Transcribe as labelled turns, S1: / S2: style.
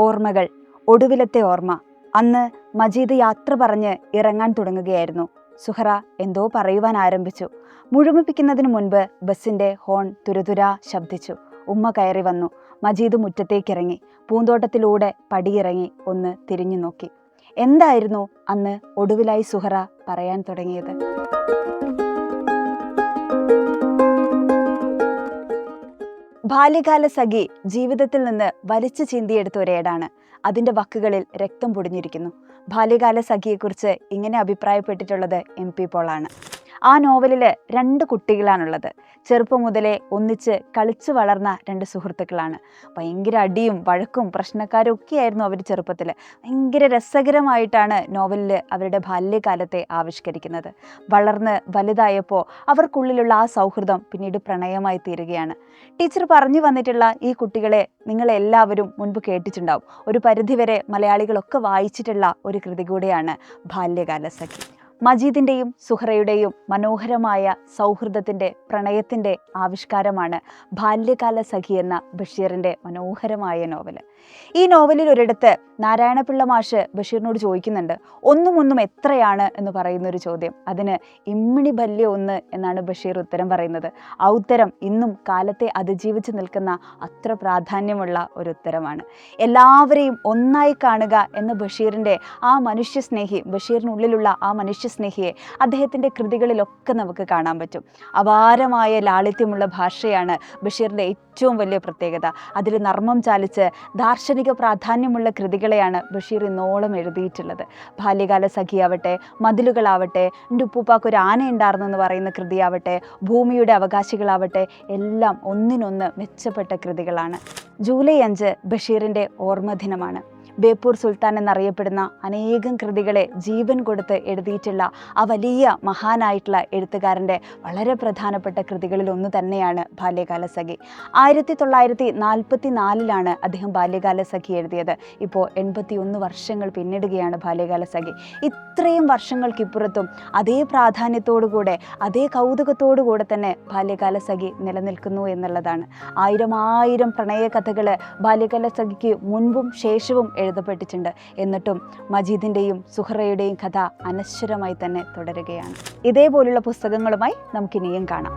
S1: ഓർമ്മകൾ, ഒടുവിലത്തെ ഓർമ്മ. അന്ന് മജീദ് യാത്ര പറഞ്ഞ് ഇറങ്ങാൻ തുടങ്ങുകയായിരുന്നു. സുഹറ എന്തോ പറയുവാൻ ആരംഭിച്ചു. മുഴുമിപ്പിക്കുന്നതിന് മുൻപ് ബസ്സിന്റെ ഹോൺ തുരുതുരാ ശബ്ദിച്ചു. ഉമ്മ കയറി വന്നു. മജീദ് മുറ്റത്തേക്കിറങ്ങി. പൂന്തോട്ടത്തിലൂടെ പടിയിറങ്ങി ഒന്ന് തിരിഞ്ഞു നോക്കി. എന്തായിരുന്നു അന്ന് ഒടുവിലായി സുഹറ പറയാൻ തുടങ്ങിയത്? ബാല്യകാല സഖി ജീവിതത്തിൽ നിന്ന് വലിച്ചു ചീന്തിയെടുത്ത ഒരേടാണ്. അതിൻ്റെ വക്കുകളിൽ രക്തം പൊടിഞ്ഞിരിക്കുന്നു. ബാല്യകാല സഖിയെക്കുറിച്ച് ഇങ്ങനെ അഭിപ്രായപ്പെട്ടിട്ടുള്ളത് MP പോളാണ്. ആ നോവലിൽ 2 കുട്ടികളാണുള്ളത്. ചെറുപ്പം മുതലേ ഒന്നിച്ച് കളിച്ചു വളർന്ന 2 സുഹൃത്തുക്കളാണ്. ഭയങ്കര അടിയും വഴക്കും പ്രശ്നക്കാരും ഒക്കെയായിരുന്നു അവർ ചെറുപ്പത്തിൽ. ഭയങ്കര രസകരമായിട്ടാണ് നോവലിൽ അവരുടെ ബാല്യകാലത്തെ ആവിഷ്കരിക്കുന്നത്. വളർന്ന് വലുതായപ്പോൾ അവർക്കുള്ളിലുള്ള ആ സൗഹൃദം പിന്നീട് പ്രണയമായി തീരുകയാണ്. ടീച്ചർ പറഞ്ഞു വന്നിട്ടുള്ള ഈ കുട്ടികളെ നിങ്ങളെല്ലാവരും മുൻപ് കേട്ടിട്ടുണ്ടാവും. ഒരു പരിധിവരെ മലയാളികളൊക്കെ വായിച്ചിട്ടുള്ള ഒരു കൃതി കൂടിയാണ് ബാല്യകാല സഖി. മജീദിൻ്റെയും സുഹറയുടെയും മനോഹരമായ സൗഹൃദത്തിൻ്റെ പ്രണയത്തിൻ്റെ ആവിഷ്കാരമാണ് ബാല്യകാല സഖി എന്ന ബഷീറിൻ്റെ മനോഹരമായ നോവൽ. ഈ നോവലിൽ ഒരിടത്ത് നാരായണപിള്ള മാഷ് ബഷീറിനോട് ചോദിക്കുന്നുണ്ട്, ഒന്നും എത്രയാണ് എന്ന് പറയുന്നൊരു ചോദ്യം. അതിന് ഇമ്മിണി ബല്യ 1 എന്നാണ് ബഷീർ ഉത്തരം പറയുന്നത്. ആ ഉത്തരം ഇന്നും കാലത്തെ അതിജീവിച്ച് നിൽക്കുന്ന അത്ര പ്രാധാന്യമുള്ള ഒരു ഉത്തരമാണ്. എല്ലാവരെയും ഒന്നായി കാണുക എന്ന ബഷീറിൻ്റെ ആ മനുഷ്യസ്നേഹി, ബഷീറിനുള്ളിലുള്ള ആ മനുഷ്യസ്നേഹിയെ അദ്ദേഹത്തിൻ്റെ കൃതികളിലൊക്കെ നമുക്ക് കാണാൻ പറ്റും. അപാരമായ ലാളിത്യമുള്ള ഭാഷയാണ് ബഷീറിൻ്റെ ഏറ്റവും വലിയ പ്രത്യേകത. അതിൽ നർമ്മം ചാലിച്ച് ദാർശനിക പ്രാധാന്യമുള്ള കൃതികളെയാണ് ബഷീർ ഇന്നോളം എഴുതിയിട്ടുള്ളത്. ബാല്യകാല സഖിയാവട്ടെ, മതിലുകളാവട്ടെ, എൻ്റെ ഉപ്പൂപ്പാക്കൊരു ആന ഉണ്ടായിരുന്നു എന്ന് പറയുന്ന കൃതിയാവട്ടെ, ഭൂമിയുടെ അവകാശികളാവട്ടെ, എല്ലാം ഒന്നിനൊന്ന് മെച്ചപ്പെട്ട കൃതികളാണ്. ജൂലൈ 5 ബഷീറിൻ്റെ ഓർമ്മ ദിനമാണ്. ബേപ്പൂർ സുൽത്താൻ എന്നറിയപ്പെടുന്ന അനേകം കൃതികളെ ജീവൻ കൊടുത്ത് എഴുതിയിട്ടുള്ള ആ വലിയ മഹാനായിട്ടുള്ള എഴുത്തുകാരൻ്റെ വളരെ പ്രധാനപ്പെട്ട കൃതികളിൽ ഒന്ന് തന്നെയാണ് ബാല്യകാല സഖി. 1944 അദ്ദേഹം ബാല്യകാല സഖി എഴുതിയത്. ഇപ്പോൾ 81 വർഷങ്ങൾ പിന്നിടുകയാണ് ബാല്യകാല സഖി. ഇത്രയും വർഷങ്ങൾക്കിപ്പുറത്തും അതേ പ്രാധാന്യത്തോടുകൂടെ അതേ കൗതുകത്തോടുകൂടെ തന്നെ ബാല്യകാല സഖി നിലനിൽക്കുന്നു എന്നുള്ളതാണ്. 1000 പ്രണയ കഥകൾ ബാല്യകാല സഖിക്ക് മുൻപും ശേഷവും എഴുതപ്പെട്ടിട്ടുണ്ട്. എന്നിട്ടും മജീദിൻ്റെയും സുഹറയുടെയും കഥ അനശ്വരമായി തന്നെ തുടരുകയാണ്. ഇതേപോലുള്ള പുസ്തകങ്ങളുമായി നമുക്കിനിയും കാണാം.